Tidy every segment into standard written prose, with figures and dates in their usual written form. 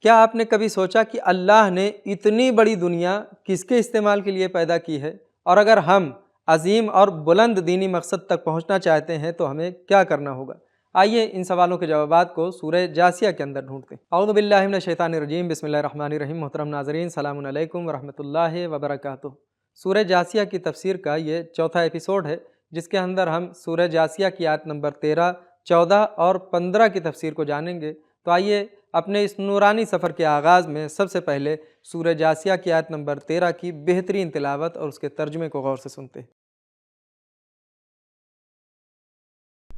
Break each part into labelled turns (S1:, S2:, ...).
S1: کیا آپ نے کبھی سوچا کہ اللہ نے اتنی بڑی دنیا کس کے استعمال کے لیے پیدا کی ہے؟ اور اگر ہم عظیم اور بلند دینی مقصد تک پہنچنا چاہتے ہیں تو ہمیں کیا کرنا ہوگا؟ آئیے ان سوالوں کے جوابات کو سورہ جاثیہ کے اندر ڈھونڈتے ہیں۔ اعوذ باللہ من الشیطان الرجیم، بسم اللہ الرحمن الرحیم۔ محترم ناظرین، سلام علیکم ورحمۃ اللہ وبرکاتہ۔ سورہ جاثیہ کی تفسیر کا یہ چوتھا ایپیسوڈ ہے، جس کے اندر ہم سورہ جاثیہ کی آیت نمبر 13، 14 اور 15 کی تفسیر کو جانیں گے۔ تو آئیے اپنے اس نورانی سفر کے آغاز میں سب سے پہلے سورہ جاثیہ کی آیت نمبر 13 کی بہترین تلاوت اور اس کے ترجمے کو غور سے سنتے ہیں۔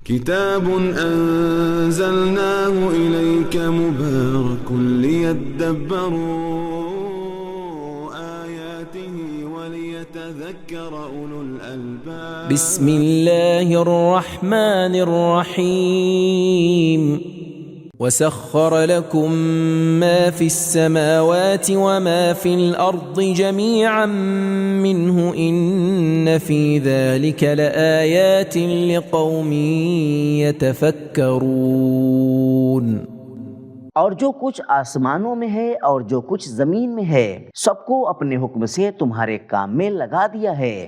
S2: کتاب انزلناه الیک مبارک لیدبروا آیاته ولیتذکر اولو الالباب۔
S3: بسم اللہ الرحمن الرحیم۔ وسخر لكم ما في السماوات وما في الأرض جميعا منه إن في ذلك لآيات لقوم يتفكرون۔
S4: اور جو کچھ آسمانوں میں ہے اور جو کچھ زمین میں ہے، سب کو اپنے حکم سے تمہارے کام میں لگا دیا ہے۔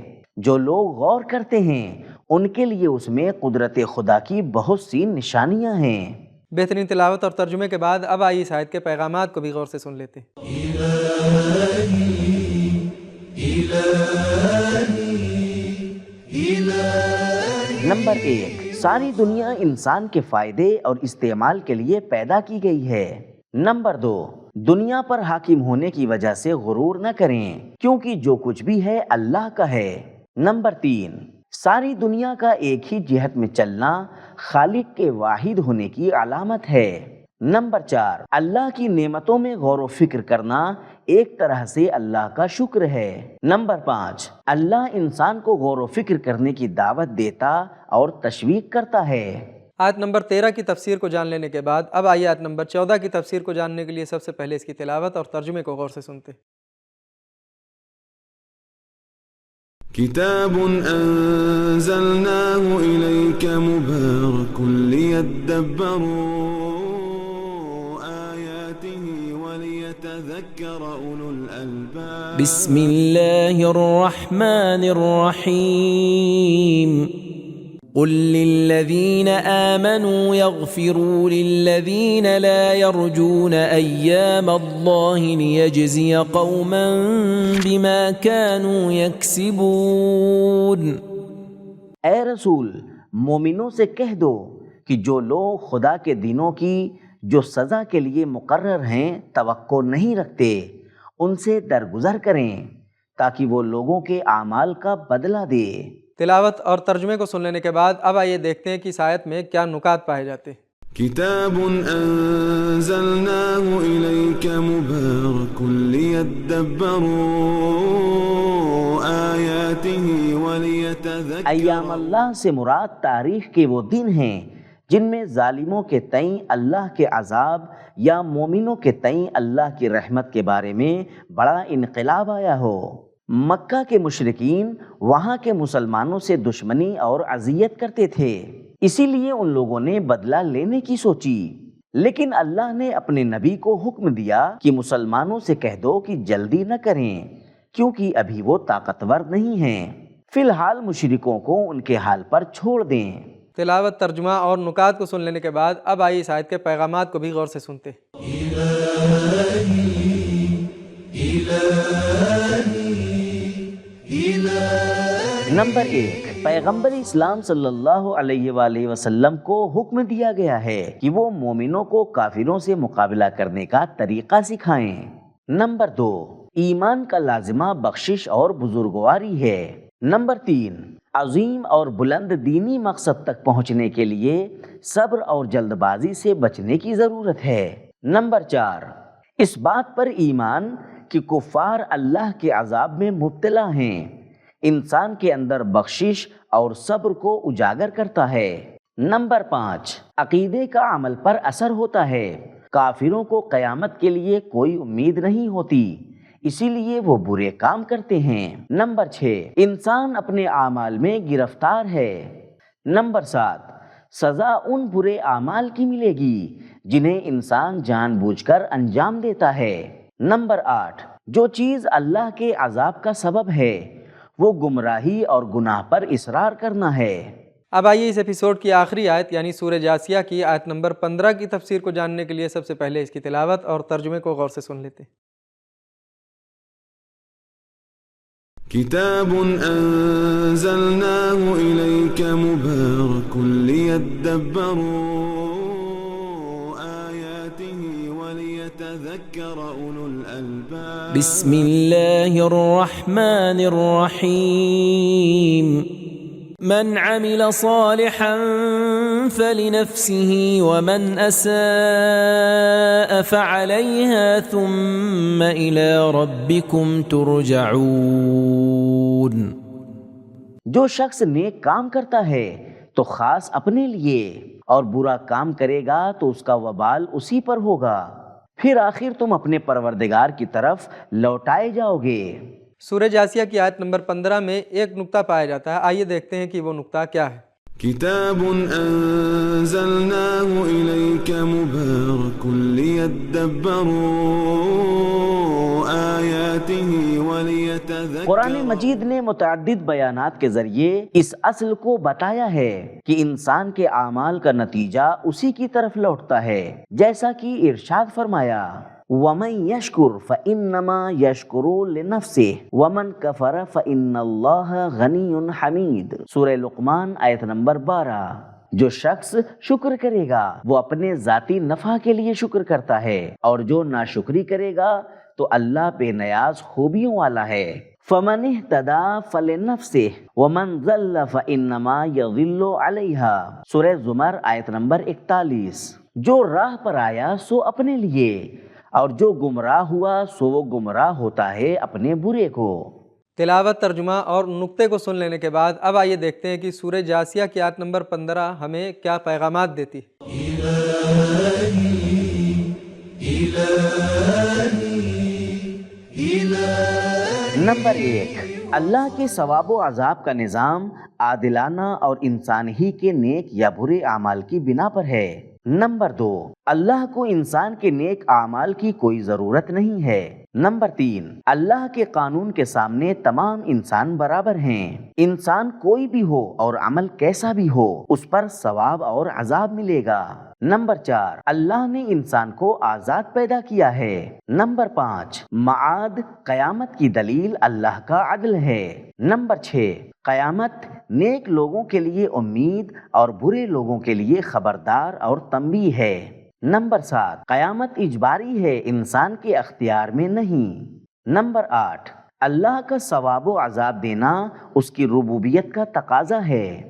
S4: جو لوگ غور کرتے ہیں ان کے لیے اس میں قدرت خدا کی بہت سی نشانیاں ہیں۔
S1: بہترین تلاوت اور ترجمے کے بعد اب آئیے اس آیت کے پیغامات کو بھی غور سے سن لیتے ہیں۔
S4: نمبر 1، ساری دنیا انسان کے فائدے اور استعمال کے لیے پیدا کی گئی ہے۔ نمبر 2، دنیا پر حاکم ہونے کی وجہ سے غرور نہ کریں، کیونکہ جو کچھ بھی ہے اللہ کا ہے۔ نمبر 3، ساری دنیا کا ایک ہی جہت میں چلنا خالق کے واحد ہونے کی علامت ہے۔ نمبر 4، اللہ کی نعمتوں میں غور و فکر کرنا ایک طرح سے اللہ کا شکر ہے۔ نمبر 5، اللہ انسان کو غور و فکر کرنے کی دعوت دیتا اور تشویق کرتا ہے۔
S1: آیت نمبر 13 کی تفسیر کو جان لینے کے بعد اب آئیے آیت نمبر 14 کی تفسیر کو جاننے کے لیے سب سے پہلے اس کی تلاوت اور ترجمے کو غور سے سنتے ہیں۔
S2: کتاب انزلناه الیک مبارک لیدبروا آیاته ولیتذکر اولو الالباب۔
S3: بسم اللہ الرحمن الرحیم۔ قل للذین آمنوا یغفروا للذین لا یرجون ایام اللہ لیجزی قوما بما كانوا یکسبون۔
S4: اے رسول، مومنوں سے کہہ دو کہ جو لوگ خدا کے دنوں کی جو سزا کے لیے مقرر ہیں توقع نہیں رکھتے، ان سے درگزر کریں تاکہ وہ لوگوں کے اعمال کا بدلہ دے۔
S1: تلاوت اور ترجمے کو سن لینے کے بعد اب آئیے دیکھتے ہیں کہ اس آیت میں کیا نکات پائے جاتے ہیں۔
S2: کتاب انزلناه الیک مبارک لیدبروا آیاته ولیتذکر۔
S4: ایام اللہ سے مراد تاریخ کے وہ دن ہیں جن میں ظالموں کے تئیں اللہ کے عذاب یا مومنوں کے تئیں اللہ کی رحمت کے بارے میں بڑا انقلاب آیا ہو۔ مکہ کے مشرکین وہاں کے مسلمانوں سے دشمنی اور اذیت کرتے تھے، اسی لیے ان لوگوں نے بدلہ لینے کی سوچی، لیکن اللہ نے اپنے نبی کو حکم دیا کہ مسلمانوں سے کہہ دو کہ جلدی نہ کریں، کیونکہ ابھی وہ طاقتور نہیں ہیں۔ فی الحال مشرکوں کو ان کے حال پر چھوڑ دیں۔
S1: تلاوت، ترجمہ اور نکات کو سن لینے کے بعد اب آئیے اس آیت کے پیغامات کو بھی غور سے سنتے ہیں۔
S4: نمبر 1، پیغمبر اسلام صلی اللہ علیہ وآلہ وسلم کو حکم دیا گیا ہے کہ وہ مومنوں کو کافروں سے مقابلہ کرنے کا طریقہ سکھائیں۔ نمبر 2، ایمان کا لازمہ بخشش اور بزرگواری ہے۔ نمبر 3، عظیم اور بلند دینی مقصد تک پہنچنے کے لیے صبر اور جلد بازی سے بچنے کی ضرورت ہے۔ نمبر 4، اس بات پر ایمان کہ کفار اللہ کے عذاب میں مبتلا ہیں انسان کے اندر بخشش اور صبر کو اجاگر کرتا ہے۔ نمبر 5، عقیدے کا عمل پر اثر ہوتا ہے۔ کافروں کو قیامت کے لیے کوئی امید نہیں ہوتی، اسی لیے وہ برے کام کرتے ہیں۔ نمبر 6، انسان اپنے اعمال میں گرفتار ہے۔ نمبر 7، سزا ان برے اعمال کی ملے گی جنہیں انسان جان بوجھ کر انجام دیتا ہے۔ نمبر 8، جو چیز اللہ کے عذاب کا سبب ہے وہ گمراہی اور گناہ پر اصرار کرنا ہے۔
S1: اب آئیے اس ایپیسوڈ کی آخری آیت یعنی سورہ جاسیہ کی آیت نمبر 15 کی تفسیر کو جاننے کے لیے سب سے پہلے اس کی تلاوت اور ترجمے کو غور سے سن لیتے ہیں۔
S2: كتاب أنزلناه إليك مبارك ليدبروا آياته وليتذكر أولو الألباب
S3: بسم الله الرحمن الرحيم من عمل صالحا فلنفسه ومن أساء فعليها ثم إلى ربكم ترجعون۔
S4: جو شخص نیک کام کرتا ہے تو خاص اپنے لیے، اور برا کام کرے گا تو اس کا وبال اسی پر ہوگا، پھر آخر تم اپنے پروردگار کی طرف لوٹائے جاؤ گے۔
S1: سورہ جاسیہ کی آیت نمبر 15 میں ایک نقطہ پایا جاتا ہے، آئیے دیکھتے ہیں کہ وہ نقطہ کیا ہے۔
S2: كتاب أنزلناه إليك مبارك ليدبروا آياته وليتذكر۔
S4: قرآن مجید نے متعدد بیانات کے ذریعے اس اصل کو بتایا ہے کہ انسان کے اعمال کا نتیجہ اسی کی طرف لوٹتا ہے، جیسا کہ ارشاد فرمایا وَمَن يَشْكُرْ فَإِنَّمَا يَشْكُرُ لِنَفْسِهِ وَمَن كَفَرَ فَإِنَّ اللَّهَ غَنِيٌّ حَمِيدٌ۔ سورہ لقمان آیت نمبر 12۔ جو شخص شکر کرے گا وہ اپنے ذاتی نفع کے لیے شکر کرتا ہے، اور جو ناشکری کرے گا تو اللہ بے نیاز خوبیوں والا ہے۔ فَمَنِ اهْتَدَى فَلِنَفْسِهِ وَمَن ضَلَّ فَإِنَّمَا يَضِلُّ عَلَيْهَا۔ سورہ زمر آیت نمبر 41۔ جو راہ پر آیا سو اپنے لیے، اور جو گمراہ ہوا سو وہ گمراہ ہوتا ہے اپنے برے کو۔
S1: تلاوت، ترجمہ اور نقطے کو سن لینے کے بعد اب آئیے دیکھتے ہیں کہ سورہ جاسیہ کی آیت نمبر 15 ہمیں کیا پیغامات دیتی ہے۔
S4: نمبر 1، اللہ کے ثواب و عذاب کا نظام عادلانہ اور انسان ہی کے نیک یا برے اعمال کی بنا پر ہے۔ نمبر 2، اللہ کو انسان کے نیک اعمال کی کوئی ضرورت نہیں ہے۔ نمبر 3، اللہ کے قانون کے سامنے تمام انسان برابر ہیں، انسان کوئی بھی ہو اور عمل کیسا بھی ہو اس پر ثواب اور عذاب ملے گا۔ نمبر 4، اللہ نے انسان کو آزاد پیدا کیا ہے۔ نمبر 5، معاد قیامت کی دلیل اللہ کا عدل ہے۔ نمبر 6، قیامت نیک لوگوں کے لیے امید اور برے لوگوں کے لیے خبردار اور تنبیہ ہے۔ نمبر 7، قیامت اجباری ہے، انسان کے اختیار میں نہیں۔ نمبر 8، اللہ کا ثواب و عذاب دینا اس کی ربوبیت کا تقاضا ہے۔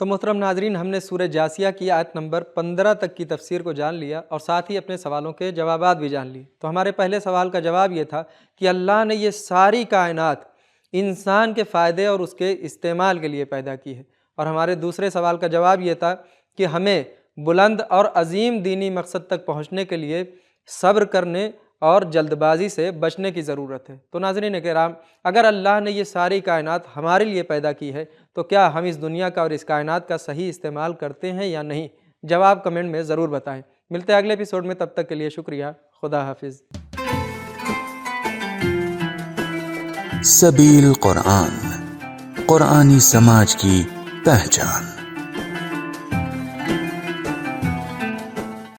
S1: تو محترم ناظرین، ہم نے سورہ جاسیہ کی آیت نمبر 15 تک کی تفسیر کو جان لیا اور ساتھ ہی اپنے سوالوں کے جوابات بھی جان لیے۔ تو ہمارے پہلے سوال کا جواب یہ تھا کہ اللہ نے یہ ساری کائنات انسان کے فائدے اور اس کے استعمال کے لیے پیدا کی ہے، اور ہمارے دوسرے سوال کا جواب یہ تھا کہ ہمیں بلند اور عظیم دینی مقصد تک پہنچنے کے لیے صبر کرنے اور جلد بازی سے بچنے کی ضرورت ہے۔ تو ناظرین کرام، اگر اللہ نے یہ ساری کائنات ہمارے لیے پیدا کی ہے تو کیا ہم اس دنیا کا اور اس کائنات کا صحیح استعمال کرتے ہیں یا نہیں؟ جواب کمنٹ میں ضرور بتائیں۔ ملتے ہیں اگلے ایپیسوڈ میں، تب تک کے لیے شکریہ، خدا حافظ۔
S5: سبیل قرآن، قرآنی سماج کی پہچان۔